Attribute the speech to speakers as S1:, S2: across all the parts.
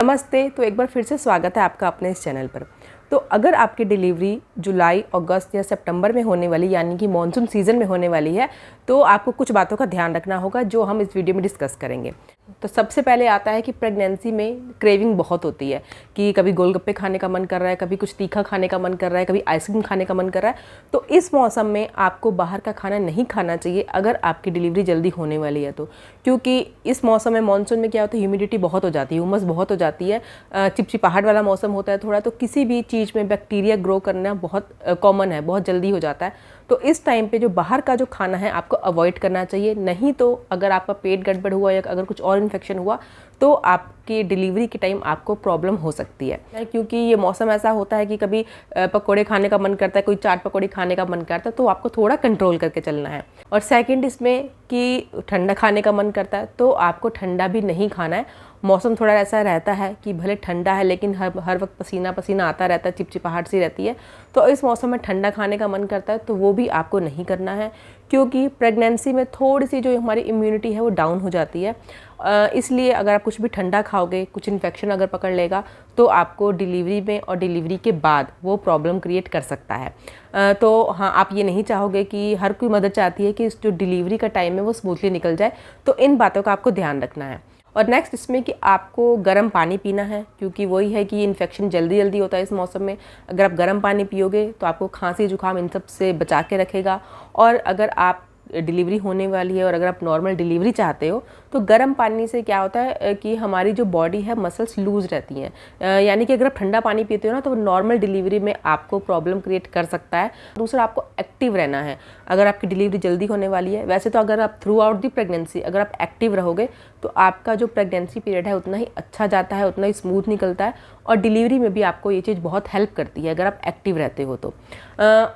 S1: नमस्ते। तो एक बार फिर से स्वागत है आपका अपने इस चैनल पर। तो अगर आपकी डिलीवरी जुलाई, अगस्त या सितंबर में होने वाली यानी कि मॉनसून सीज़न में होने वाली है तो आपको कुछ बातों का ध्यान रखना होगा जो हम इस वीडियो में डिस्कस करेंगे। तो सबसे पहले आता है कि प्रेगनेंसी में क्रेविंग बहुत होती है कि कभी गोलगप्पे खाने का मन कर रहा है, कभी कुछ तीखा खाने का मन कर रहा है, कभी आइसक्रीम खाने का मन कर रहा है। तो इस मौसम में आपको बाहर का खाना नहीं खाना चाहिए अगर आपकी डिलीवरी जल्दी होने वाली है तो, क्योंकि इस मौसम में मानसून में क्या होता है, ह्यूमिडिटी बहुत हो जाती है, उमस बहुत हो जाती है, चिपचिपाहट वाला मौसम होता है थोड़ा, तो किसी भी चीज़ में बैक्टीरिया ग्रो करना बहुत कॉमन है, बहुत जल्दी हो जाता है। तो इस टाइम पे जो बाहर का जो खाना है आपको अवॉइड करना चाहिए। नहीं तो अगर आपका पेट गड़बड़ हुआ या अगर कुछ और इन्फेक्शन हुआ तो आपकी डिलीवरी के टाइम आपको प्रॉब्लम हो सकती है, क्योंकि ये मौसम ऐसा होता है कि कभी पकोड़े खाने का मन करता है, कोई चाट पकौड़ी खाने का मन करता है, तो आपको थोड़ा कंट्रोल करके चलना है। और सेकंड इसमें कि ठंडा खाने का मन करता है तो आपको ठंडा भी नहीं खाना है। मौसम थोड़ा ऐसा रहता है कि भले ठंडा है लेकिन हर वक्त पसीना पसीना आता रहता है, चिपचिपाहट सी रहती है। तो इस मौसम में ठंडा खाने का मन करता है तो वो भी आपको नहीं करना है, क्योंकि प्रेगनेंसी में थोड़ी सी जो हमारी इम्यूनिटी है वो डाउन हो जाती है। इसलिए अगर आप कुछ भी ठंडा खाओगे, कुछ इन्फेक्शन अगर पकड़ लेगा तो आपको डिलीवरी में और डिलीवरी के बाद वो प्रॉब्लम क्रिएट कर सकता है। तो हाँ, आप ये नहीं चाहोगे कि हर कोई मदर चाहती है कि इस जो डिलीवरी का टाइम है वो स्मूथली निकल जाए, तो इन बातों का आपको ध्यान रखना है। और नेक्स्ट इसमें कि आपको गर्म पानी पीना है, क्योंकि वही है कि इन्फेक्शन जल्दी जल्दी होता है इस मौसम में। अगर आप गर्म पानी पियोगे तो आपको खांसी जुकाम इन सब से बचा के रखेगा। और अगर आप डिलीवरी होने वाली है और अगर आप नॉर्मल डिलीवरी चाहते हो तो गर्म पानी से क्या होता है कि हमारी जो बॉडी है मसल्स लूज रहती हैं, यानी कि अगर आप ठंडा पानी पीते हो ना तो नॉर्मल डिलीवरी में आपको प्रॉब्लम क्रिएट कर सकता है। दूसरा, आपको एक्टिव रहना है अगर आपकी डिलीवरी जल्दी होने वाली है। वैसे तो अगर आप थ्रू आउट दी प्रेगनेंसी अगर आप एक्टिव रहोगे तो आपका जो प्रेगनेंसी पीरियड है उतना ही अच्छा जाता है, उतना ही स्मूथ निकलता है, और डिलीवरी में भी आपको ये चीज़ बहुत हेल्प करती है अगर आप एक्टिव रहते हो तो।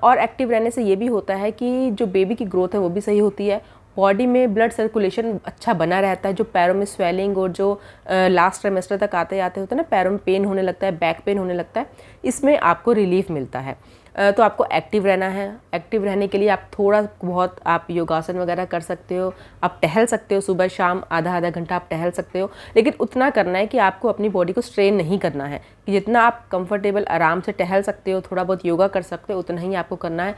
S1: और एक्टिव रहने से ये भी होता है कि जो बेबी की ग्रोथ है वो भी सही होती है, बॉडी में ब्लड सर्कुलेशन अच्छा बना रहता है, जो पैरों में स्वेलिंग और जो लास्ट ट्राइमेस्टर तक आते आते होता है ना, पैरों में पेन होने लगता है, बैक पेन होने लगता है, इसमें आपको रिलीफ मिलता है। तो आपको एक्टिव रहना है। एक्टिव रहने के लिए आप थोड़ा बहुत आप योगासन वगैरह कर सकते हो, आप टहल सकते हो, सुबह शाम आधा आधा घंटा आप टहल सकते हो, लेकिन उतना करना है कि आपको अपनी बॉडी को स्ट्रेन नहीं करना है, कि जितना आप कंफर्टेबल आराम से टहल सकते हो, थोड़ा बहुत योगा कर सकते हो, उतना ही आपको करना है।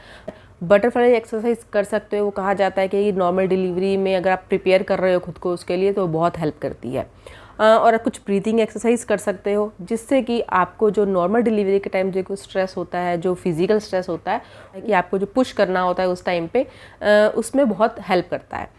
S1: बटरफ्लाई एक्सरसाइज कर सकते हो, वो कहा जाता है कि नॉर्मल डिलीवरी में अगर आप प्रिपेयर कर रहे हो खुद को उसके लिए तो बहुत हेल्प करती है। और कुछ ब्रीथिंग एक्सरसाइज कर सकते हो जिससे कि आपको जो नॉर्मल डिलीवरी के टाइम जो स्ट्रेस होता है, जो फिजिकल स्ट्रेस होता है कि आपको जो पुश करना होता है उस टाइम पे, उसमें बहुत हेल्प करता है।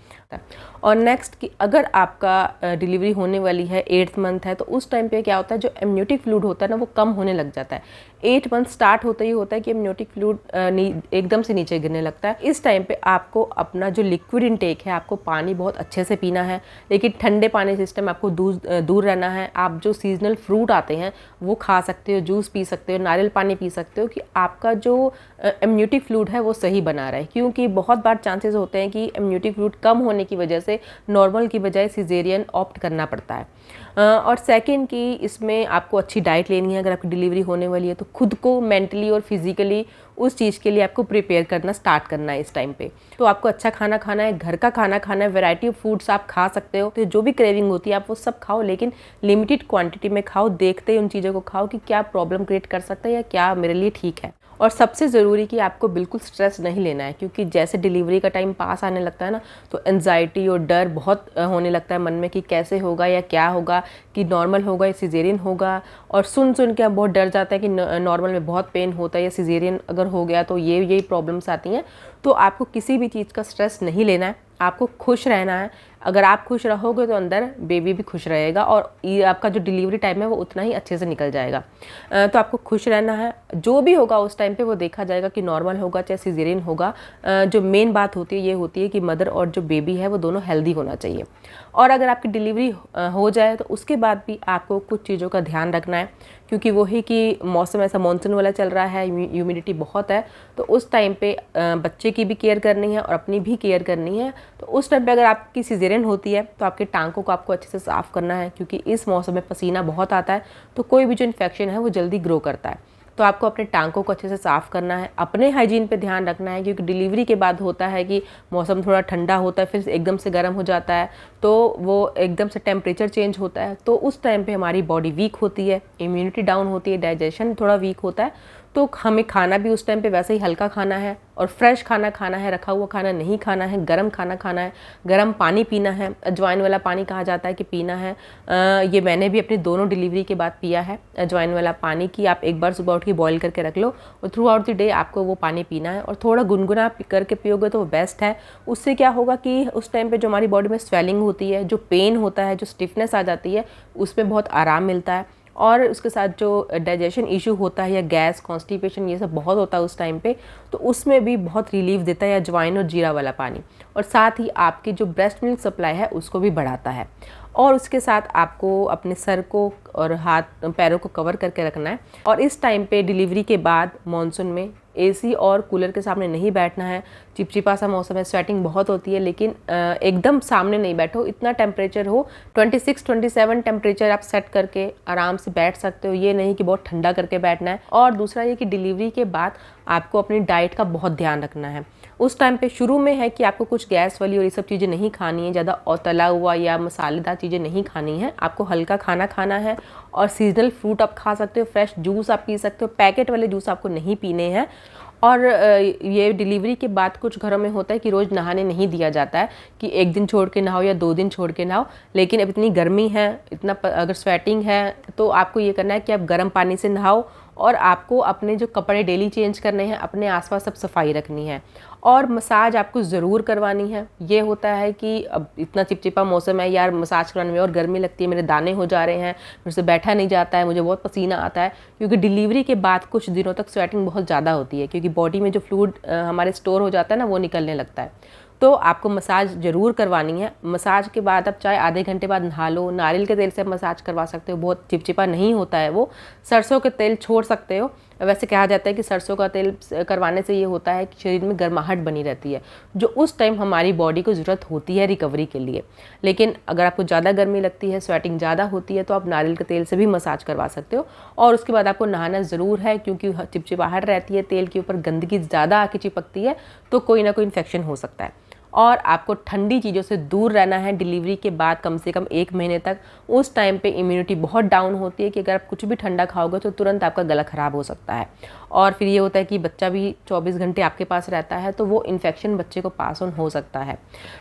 S1: और नेक्स्ट कि अगर आपका डिलीवरी होने वाली है 8th मंथ है तो उस टाइम पे क्या होता है, जो एमनियोटिक फ्लूइड होता है ना वो कम होने लग जाता है। 8 मंथ स्टार्ट होते ही होता है कि एमनियोटिक फ्लूइड एकदम से नीचे गिरने लगता है। इस टाइम पे आपको अपना जो लिक्विड इनटेक है, आपको पानी बहुत अच्छे से पीना है, लेकिन ठंडे पानी सिस्टम आपको दूर रहना है। आप जो सीजनल फ्रूट आते हैं वो खा सकते हो, जूस पी सकते हो, नारियल पानी पी सकते हो, कि आपका जो एमनियोटिक फ्लूइड है वो सही बना रहे, क्योंकि बहुत बार चांसेस होते हैं कि एमनियोटिक फ्लूइड कम होने की वजह से नॉर्मल की बजाय सिजेरियन ऑप्ट करना पड़ता है। और सेकंड कि इसमें आपको अच्छी डाइट लेनी है। अगर आपकी डिलीवरी होने वाली है तो खुद को मेंटली और फिजिकली उस चीज़ के लिए आपको प्रिपेयर करना स्टार्ट करना है इस टाइम पे। तो आपको अच्छा खाना खाना है, घर का खाना खाना है, वैरायटी ऑफ फूड्स आप खा सकते हो, तो जो भी क्रेविंग होती है आप वो सब खाओ, लेकिन लिमिटेड क्वांटिटी में खाओ, देखते ही उन चीज़ों को खाओ कि क्या प्रॉब्लम क्रिएट कर सकता है या क्या मेरे लिए ठीक है। और सबसे ज़रूरी कि आपको बिल्कुल स्ट्रेस नहीं लेना है, क्योंकि जैसे डिलीवरी का टाइम पास आने लगता है ना तो एंजाइटी और डर बहुत होने लगता है मन में कि कैसे होगा या क्या होगा, कि नॉर्मल होगा या सिजेरियन होगा। और सुन के आप बहुत डर जाता है कि नॉर्मल में बहुत पेन होता है या सिजेरियन अगर हो गया तो यही प्रॉब्लम्स आती हैं। तो आपको किसी भी चीज़ का स्ट्रेस नहीं लेना है, आपको खुश रहना है। अगर आप खुश रहोगे तो अंदर बेबी भी खुश रहेगा और ये आपका जो डिलीवरी टाइम है वो उतना ही अच्छे से निकल जाएगा। तो आपको खुश रहना है, जो भी होगा उस टाइम पे वो देखा जाएगा कि नॉर्मल होगा चाहे सिजेरियन होगा। जो मेन बात होती है ये होती है कि मदर और जो बेबी है वो दोनों हेल्दी होना चाहिए। और अगर आपकी डिलीवरी हो जाए तो उसके बाद भी आपको कुछ चीज़ों का ध्यान रखना है, क्योंकि वही कि मौसम ऐसा मानसून वाला चल रहा है, ह्यूमिडिटी बहुत है, तो उस टाइम पे बच्चे की भी केयर करनी है और अपनी भी केयर करनी है। तो उस टाइम पे अगर आपकी सिजेरियन होती है तो आपके टांकों को आपको अच्छे से साफ़ करना है, क्योंकि इस मौसम में पसीना बहुत आता है तो कोई भी जो इन्फेक्शन है वो जल्दी ग्रो करता है। तो आपको अपने टांकों को अच्छे से साफ़ करना है, अपने हाइजीन पे ध्यान रखना है, क्योंकि डिलीवरी के बाद होता है कि मौसम थोड़ा ठंडा होता है फिर एकदम से गर्म हो जाता है, तो वो एकदम से टेम्परेचर चेंज होता है, तो उस टाइम पे हमारी बॉडी वीक होती है, इम्यूनिटी डाउन होती है, डाइजेशन थोड़ा वीक होता है। तो हमें खाना भी उस टाइम पे वैसे ही हल्का खाना है और फ्रेश खाना खाना है, रखा हुआ खाना नहीं खाना है, गर्म खाना खाना है, गर्म पानी पीना है। अजवाइन वाला पानी कहा जाता है कि पीना है। ये मैंने भी अपनी दोनों डिलीवरी के बाद पिया है अजवाइन वाला पानी, कि आप एक बार सुबह उठ के बॉईल करके रख लो और थ्रू आउट द डे आपको वो पानी पीना है, और थोड़ा गुनगुना करके पियोगे तो वो बेस्ट है। उससे क्या होगा कि उस टाइम पे जो हमारी बॉडी में स्वेलिंग होती है, जो पेन होता है, जो स्टिफनेस आ जाती है, उसमें बहुत आराम मिलता है। और उसके साथ जो डाइजेशन इशू होता है या गैस, कॉन्स्टिपेशन, ये सब बहुत होता है उस टाइम पे, तो उसमें भी बहुत रिलीफ देता है अजवाइन और जीरा वाला पानी। और साथ ही आपकी जो ब्रेस्ट मिल्क सप्लाई है उसको भी बढ़ाता है। और उसके साथ आपको अपने सर को और हाथ पैरों को कवर करके रखना है। और इस टाइम पे डिलीवरी के बाद मानसून में एसी और कूलर के सामने नहीं बैठना है। चिपचिपा सा मौसम है, स्वेटिंग बहुत होती है, लेकिन एकदम सामने नहीं बैठो। इतना टेम्परेचर हो 26-27 टेम्परेचर आप सेट करके आराम से बैठ सकते हो, ये नहीं कि बहुत ठंडा करके बैठना है। और दूसरा ये कि डिलीवरी के बाद आपको अपनी डाइट का बहुत ध्यान रखना है। उस टाइम पे शुरू में है कि आपको कुछ गैस वाली और ये सब चीज़ें नहीं खानी है, ज़्यादा और तला हुआ या मसालेदार चीज़ें नहीं खानी है। आपको हल्का खाना खाना है और सीजनल फ्रूट आप खा सकते हो, फ्रेश जूस आप पी सकते हो, पैकेट वाले जूस आपको नहीं पीने हैं। और ये डिलीवरी के बाद कुछ घरों में होता है कि रोज़ नहाने नहीं दिया जाता है, कि एक दिन छोड़ के नहाओ या 2 दिन छोड़ के नहाओ। लेकिन अब इतनी गर्मी है, इतना अगर स्वेटिंग है, तो आपको ये करना है कि आप गर्म पानी से नहाओ। और आपको अपने जो कपड़े डेली चेंज करने हैं, अपने आसपास सब सफाई रखनी है। और मसाज आपको ज़रूर करवानी है। ये होता है कि अब इतना चिपचिपा मौसम है यार, मसाज करवाने में और गर्मी लगती है, मेरे दाने हो जा रहे हैं, मेरे से बैठा नहीं जाता है, मुझे बहुत पसीना आता है। क्योंकि डिलीवरी के बाद कुछ दिनों तक स्वेटिंग बहुत ज़्यादा होती है, क्योंकि बॉडी में जो फ्लूइड हमारे स्टोर हो जाता है ना, वो निकलने लगता है। तो आपको मसाज ज़रूर करवानी है। मसाज के बाद आप चाहे आधे घंटे बाद नहा लो, नारियल के तेल से मसाज करवा सकते हो, बहुत चिपचिपा नहीं होता है वो। सरसों के तेल छोड़ सकते हो। वैसे कहा जाता है कि सरसों का तेल करवाने से ये होता है कि शरीर में गर्माहट बनी रहती है, जो उस टाइम हमारी बॉडी को ज़रूरत होती है रिकवरी के लिए। लेकिन अगर आपको ज़्यादा गर्मी लगती है, स्वेटिंग ज़्यादा होती है, तो आप नारियल के तेल से भी मसाज करवा सकते हो। और उसके बाद आपको नहाना ज़रूर है, क्योंकि चिपचिपाहट रहती है, तेल के ऊपर गंदगी ज़्यादा आके चिपकती है, तो कोई ना कोई इन्फेक्शन हो सकता है। और आपको ठंडी चीज़ों से दूर रहना है डिलीवरी के बाद कम से कम 1 महीने तक। उस टाइम पे इम्यूनिटी बहुत डाउन होती है कि अगर आप कुछ भी ठंडा खाओगे तो तुरंत आपका गला ख़राब हो सकता है। और फिर ये होता है कि बच्चा भी 24 घंटे आपके पास रहता है, तो वो इन्फेक्शन बच्चे को पास ऑन हो सकता है।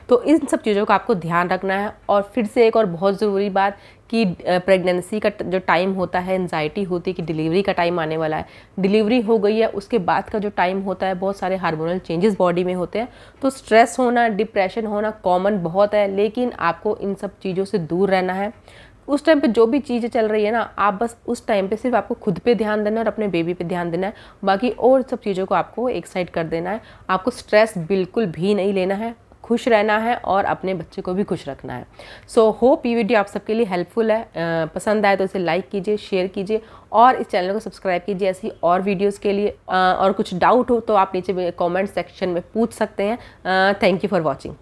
S1: तो इन सब चीज़ों का आपको ध्यान रखना है। और फिर से एक और बहुत ज़रूरी बात कि प्रेगनेंसी का जो टाइम होता है, एंजाइटी होती है कि डिलीवरी का टाइम आने वाला है। डिलीवरी हो गई है, उसके बाद का जो टाइम होता है, बहुत सारे हार्मोनल चेंजेस बॉडी में होते हैं, तो स्ट्रेस होना, डिप्रेशन होना कॉमन बहुत है। लेकिन आपको इन सब चीज़ों से दूर रहना है। उस टाइम पे जो भी चीज़ें चल रही है ना, आप बस उस टाइम पे सिर्फ आपको खुद पे ध्यान देना है और अपने बेबी पे ध्यान देना है। बाकी और सब चीज़ों को आपको एक साइड कर देना है। आपको स्ट्रेस बिल्कुल भी नहीं लेना है, खुश रहना है और अपने बच्चे को भी खुश रखना है। सो होप ये वीडियो आप सबके लिए हेल्पफुल है। पसंद आए तो इसे लाइक कीजिए, शेयर कीजिए और इस चैनल को सब्सक्राइब कीजिए ऐसी और वीडियोस के लिए। और कुछ डाउट हो तो आप नीचे कमेंट सेक्शन में पूछ सकते हैं। Thank you for watching.